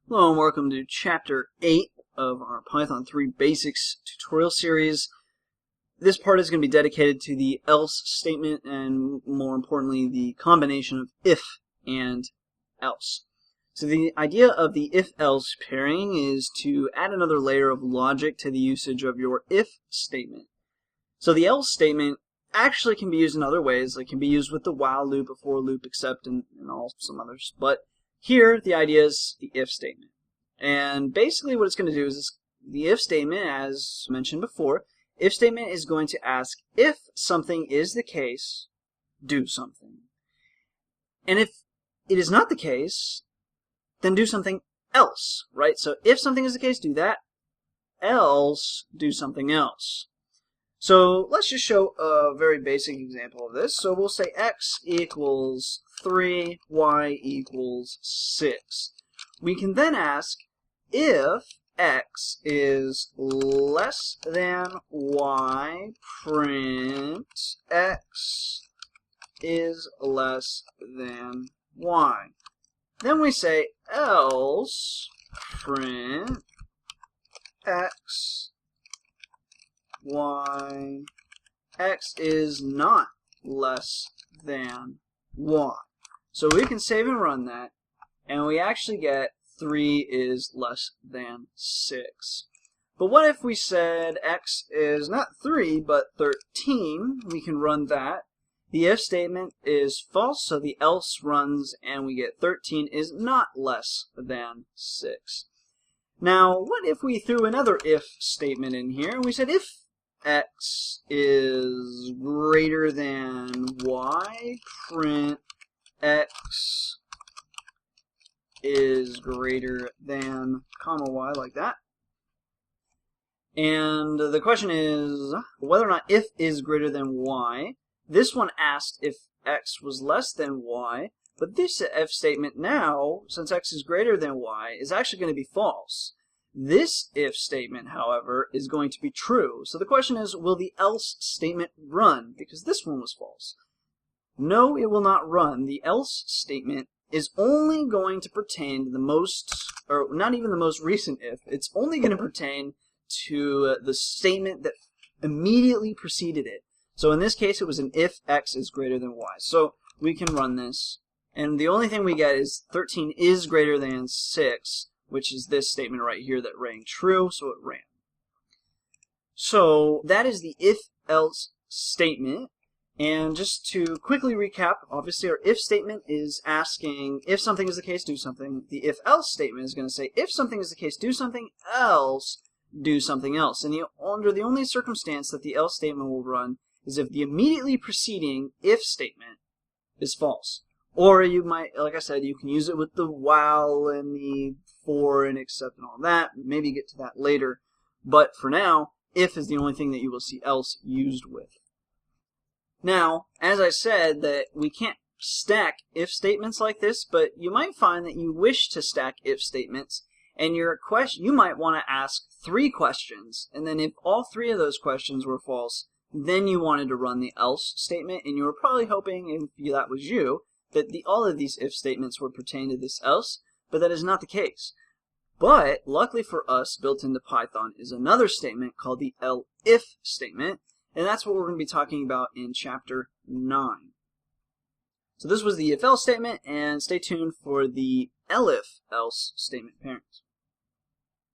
Hello and welcome to Chapter 8 of our Python 3 Basics tutorial series. This part is going to be dedicated to the else statement and, more importantly, the combination of if and else. So the idea of the if-else pairing is to add another layer of logic to the usage of your if statement. So the else statement actually can be used in other ways. It can be used with the while loop, a for loop, except, and some others. But here, the idea is the if statement. And basically what it's going to do is the if statement, as mentioned before, if statement is going to ask if something is the case, do something. And if it is not the case, then do something else, right? So if something is the case, do that, else do something else. So let's just show a very basic example of this. So we'll say x equals 3, y equals 6. We can then ask if x is less than y, print x is less than y. Then we say else print x y, x is not less than y. So we can save and run that, and we actually get 3 is less than 6. But what if we said x is not 3, but 13? We can run that. The if statement is false, so the else runs, and we get 13 is not less than 6. Now, what if we threw another if statement in here, and we said if x is greater than y, print x is greater than, comma, y, like that. And the question is whether or not if is greater than y. This one asked if x was less than y, but this if statement now, since x is greater than y, is actually going to be false. This if statement, however, is going to be true. So the question is, will the else statement run? Because this one was false. No, it will not run. The else statement is only going to pertain to the most, or not even the most recent if. It's only going to pertain to the statement that immediately preceded it. So in this case, it was an if x is greater than y. So we can run this, and the only thing we get is 13 is greater than 6, which is this statement right here that rang true, so it ran. So that is the if-else statement. And just to quickly recap, obviously our if statement is asking if something is the case, do something. The if-else statement is going to say if something is the case, do something, else do something else. And under the only circumstance that the else statement will run is if the immediately preceding if statement is false. Or you might, like I said, you can use it with the while and the for and except and all that. Maybe get to that later. But for now, if is the only thing that you will see else used with. Now, as I said, that we can't stack if statements like this, but you might find that you wish to stack if statements, and you might want to ask 3 questions, and then if all 3 of those questions were false, then you wanted to run the else statement, and you were probably hoping, if that was you, that all of these if statements would pertain to this else, but that is not the case. But, luckily for us, built into Python is another statement called the elif statement, and that's what we're going to be talking about in Chapter 9. So this was the if-else statement, and stay tuned for the elif-else statement parents.